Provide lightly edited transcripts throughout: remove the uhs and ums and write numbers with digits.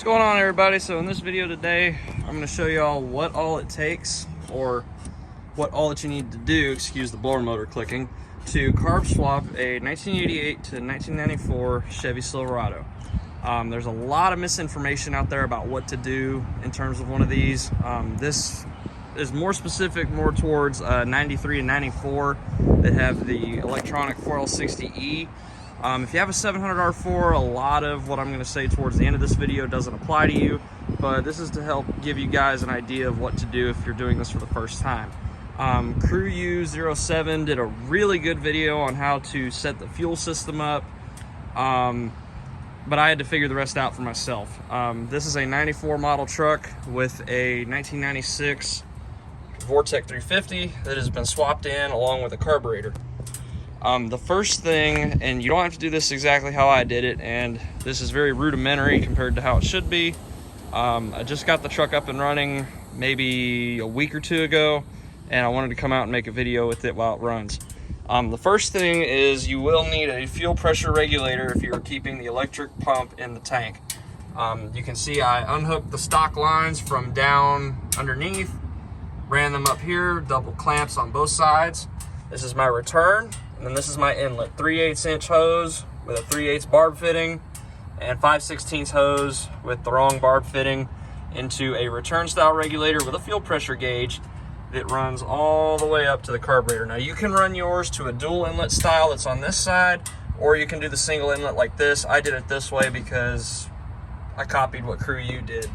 What's going on, everybody? So in this video today, I'm going to show you all what all it takes, or what all that you need to do, excuse the blower motor clicking, to carb swap a 1988 to 1994 Chevy Silverado. There's a lot of misinformation out there about what to do in terms of one of these. This is more specific, more towards 93 and 94 that have the electronic 4L60E. If you have a 700 R4, a lot of what I'm going to say towards the end of this video doesn't apply to you, but this is to help give you guys an idea of what to do if you're doing this for the first time. Crew U07 did a really good video on how to set the fuel system up, but I had to figure the rest out for myself. This is a 94 model truck with a 1996 Vortec 350 that has been swapped in along with a carburetor. The first thing, and you don't have to do this exactly how I did it, and this is very rudimentary compared to how it should be. I just got the truck up and running maybe a week or two ago, and I wanted to come out and make a video with it while it runs. The first thing is you will need a fuel pressure regulator if you're keeping the electric pump in the tank. You can see I unhooked the stock lines from down underneath, ran them up here, double clamps on both sides. This is my return. And then this is my inlet, 3/8 inch hose with a 3/8 barb fitting and 5/16 hose with the wrong barb fitting into a return style regulator with a fuel pressure gauge that runs all the way up to the carburetor. Now you can run yours to a dual inlet style that's on this side, or you can do the single inlet like this. I did it this way because I copied what Crew U did.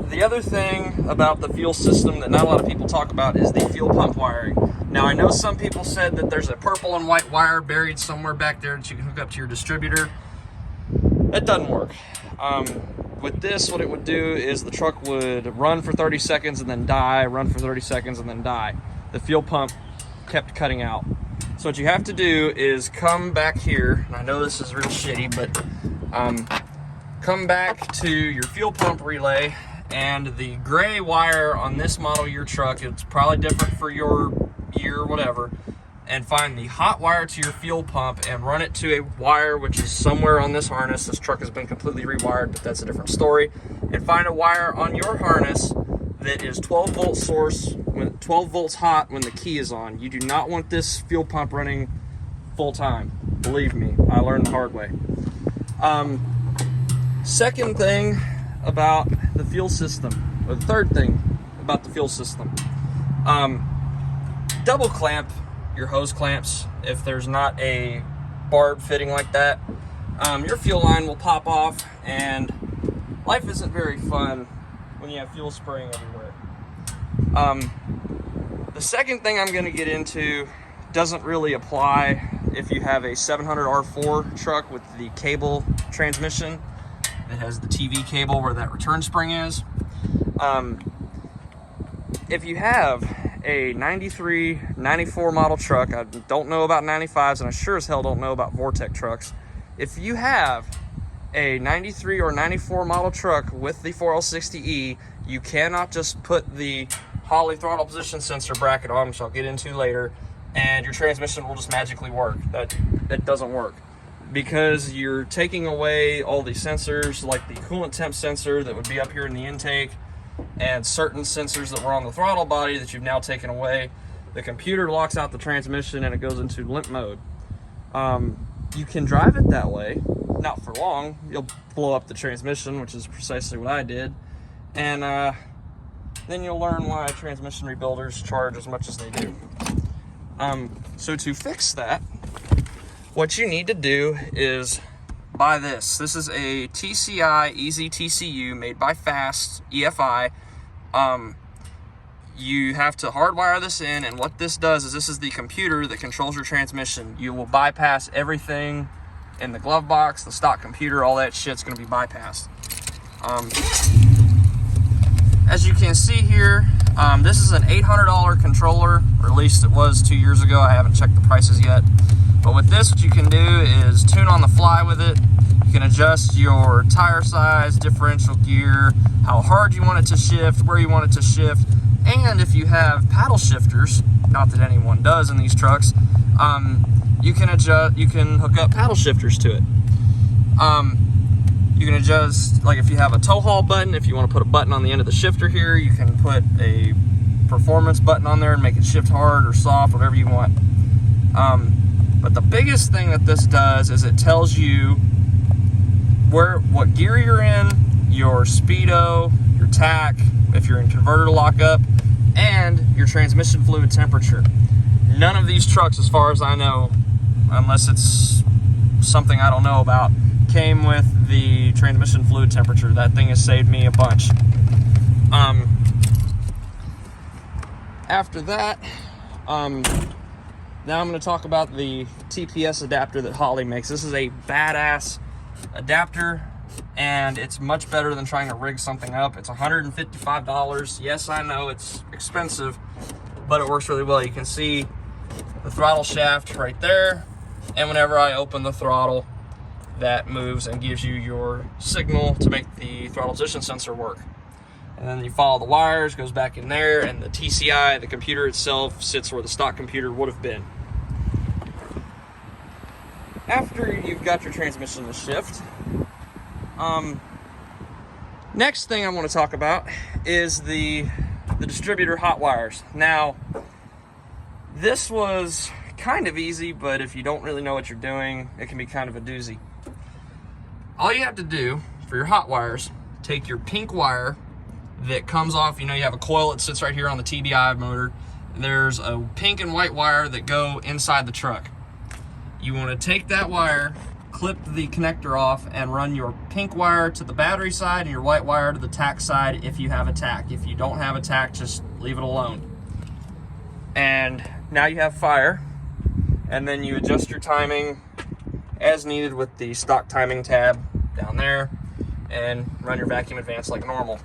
The other thing about the fuel system that not a lot of people talk about is the fuel pump wiring. Now I know some people said that there's a purple and white wire buried somewhere back there that you can hook up to your distributor. That doesn't work. With this, what it would do is the truck would run for 30 seconds and then die, run for 30 seconds and then die. The fuel pump kept cutting out. So what you have to do is come back here, and I know this is real shitty, but come back to your fuel pump relay, and the gray wire on this model year truck, it's probably different for your year, whatever, and find the hot wire to your fuel pump and run it to a wire which is somewhere on this harness. This truck has been completely rewired, but that's a different story. And find a wire on your harness that is 12 volt source, 12 volts hot when the key is on. You do not want this fuel pump running full time. Believe me, I learned the hard way. Second thing about the fuel system, or the third thing about the fuel system, double clamp your hose clamps. If there's not a barb fitting like that, your fuel line will pop off, and life isn't very fun when you have fuel spraying everywhere. The second thing I'm going to get into doesn't really apply if you have a 700 R4 truck with the cable transmission that has the TV cable where that return spring is. If you have a 93, 94 model truck, I don't know about 95s, and I sure as hell don't know about Vortec trucks. If you have a 93 or 94 model truck with the 4L60E, you cannot just put the Holley throttle position sensor bracket on, which I'll get into later, and your transmission will just magically work. That doesn't work, because you're taking away all the sensors, like the coolant temp sensor that would be up here in the intake, and certain sensors that were on the throttle body that you've now taken away. The computer locks out the transmission and it goes into limp mode. You can drive it that way, not for long. You'll blow up the transmission, which is precisely what I did, and then you'll learn why transmission rebuilders charge as much as they do. So to fix that, what you need to do is buy this. This is a TCI EZ TCU made by Fast EFI. You have to hardwire this in, and what this does is this is the computer that controls your transmission. You will bypass everything in the glove box, the stock computer, all that shit's going to be bypassed. As you can see here, this is an $800 controller, or at least it was 2 years ago. I haven't checked the prices yet. But with this, what you can do is tune on the fly with it. You can adjust your tire size, differential gear, how hard you want it to shift, where you want it to shift, and if you have paddle shifters, not that anyone does in these trucks, you can hook up paddle shifters to it. You can adjust, like if you have a tow haul button, if you want to put a button on the end of the shifter here, you can put a performance button on there and make it shift hard or soft, whatever you want. But the biggest thing that this does is it tells you what gear you're in, your speedo, your tach, if you're in converter lockup, and your transmission fluid temperature. None of these trucks, as far as I know, unless it's something I don't know about, came with the transmission fluid temperature. That thing has saved me a bunch. After that, now I'm going to talk about the TPS adapter that Holley makes. This is a badass adapter, and it's much better than trying to rig something up. It's $155. Yes, I know it's expensive, but it works really well. You can see the throttle shaft right there, and whenever I open the throttle, that moves and gives you your signal to make the throttle position sensor work. And then you follow the wires, goes back in there, and the TCI, the computer itself, sits where the stock computer would have been. After you've got your transmission to shift, next thing I want to talk about is the distributor hot wires. Now, this was kind of easy, but if you don't really know what you're doing, it can be kind of a doozy. All you have to do for your hot wires, take your pink wire that comes off, you have a coil that sits right here on the TBI motor. There's a pink and white wire that go inside the truck. You want to take that wire, clip the connector off, and run your pink wire to the battery side and your white wire to the tach side if you have a tach. If you don't have a tach, just leave it alone. And now you have fire, and then you adjust your timing as needed with the stock timing tab down there, and run your vacuum advance like normal.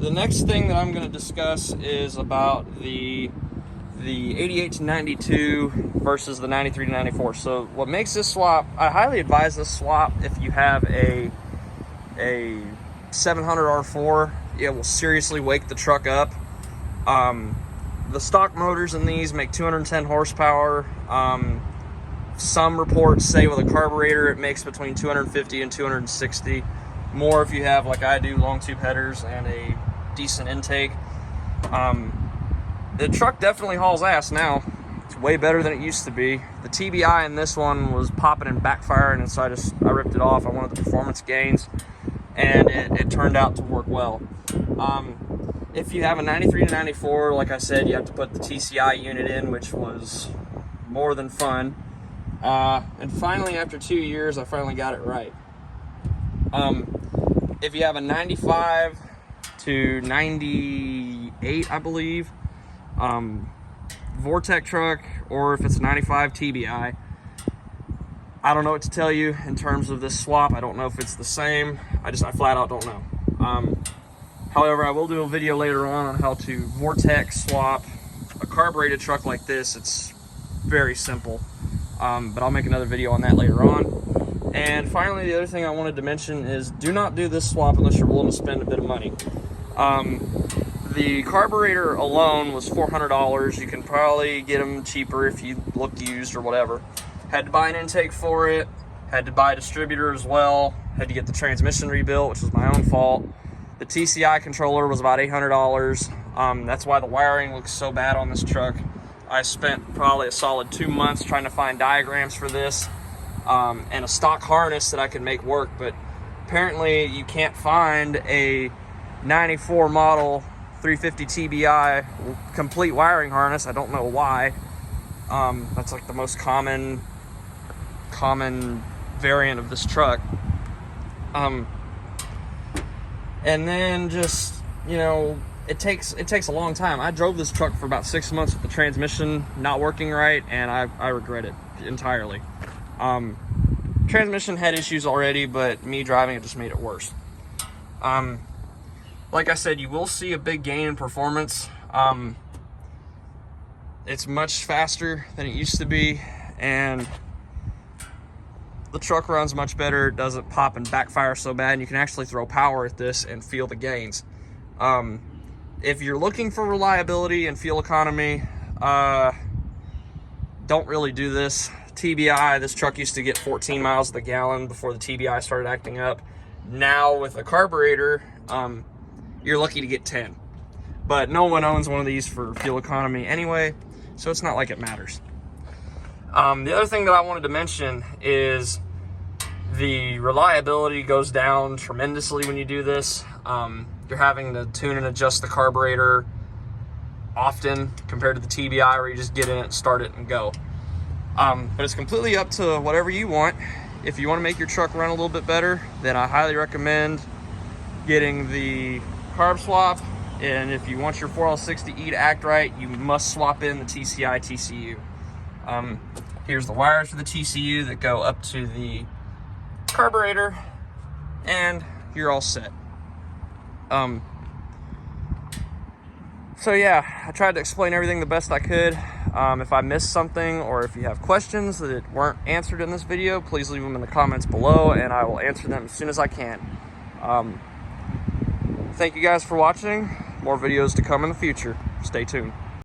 The next thing that I'm going to discuss is about the 88 to 92 versus the 93 to 94. So what makes this swap, I highly advise this swap if you have a 700 R4. It will seriously wake the truck up. The stock motors in these make 210 horsepower. Some reports say with a carburetor it makes between 250 and 260. More if you have, like I do, long tube headers and a decent intake. The truck definitely hauls ass now. It's way better than it used to be. The TBI in this one was popping and backfiring, and so I ripped it off. I wanted the performance gains, and it turned out to work well. If you have a 93 to 94, like I said, you have to put the TCI unit in, which was more than fun. And finally, after 2 years, I finally got it right. If you have a 95 to 98, I believe, Vortec truck, or if it's a 95 TBI, I don't know what to tell you in terms of this swap. I don't know if it's the same. I flat out don't know. However, I will do a video later on how to Vortec swap a carbureted truck like this. It's very simple, but I'll make another video on that later on. And finally, the other thing I wanted to mention is do not do this swap unless you're willing to spend a bit of money. The carburetor alone was $400. You can probably get them cheaper if you look used or whatever. Had to buy an intake for it, had to buy a distributor as well, had to get the transmission rebuilt, which was my own fault. The TCI controller was about $800. That's why the wiring looks so bad on this truck. I spent probably a solid 2 months trying to find diagrams for this, and a stock harness that I could make work, but apparently you can't find a 94 model 350 TBI complete wiring harness. I don't know why. That's like the most common variant of this truck. And then just, it takes a long time. I drove this truck for about 6 months with the transmission not working right, and I regret it entirely. Transmission had issues already, but me driving it just made it worse. Like I said, you will see a big gain in performance. It's much faster than it used to be, and the truck runs much better. It doesn't pop and backfire so bad, and you can actually throw power at this and feel the gains. If you're looking for reliability and fuel economy, don't really do this. TBI, this truck used to get 14 miles to the gallon before the TBI started acting up. Now with a carburetor, you're lucky to get 10. But no one owns one of these for fuel economy anyway, so it's not like it matters. The other thing that I wanted to mention is the reliability goes down tremendously when you do this. You're having to tune and adjust the carburetor often compared to the TBI, where you just get in it, start it, and go. But it's completely up to whatever you want. If you want to make your truck run a little bit better, then I highly recommend getting the carb swap. And if you want your 4L60E to act right, you must swap in the TCI TCU. Here's the wires for the TCU that go up to the carburetor, and you're all set. So yeah, I tried to explain everything the best I could. If I missed something, or if you have questions that weren't answered in this video, please leave them in the comments below and I will answer them as soon as I can. Thank you guys for watching. More videos to come in the future. Stay tuned.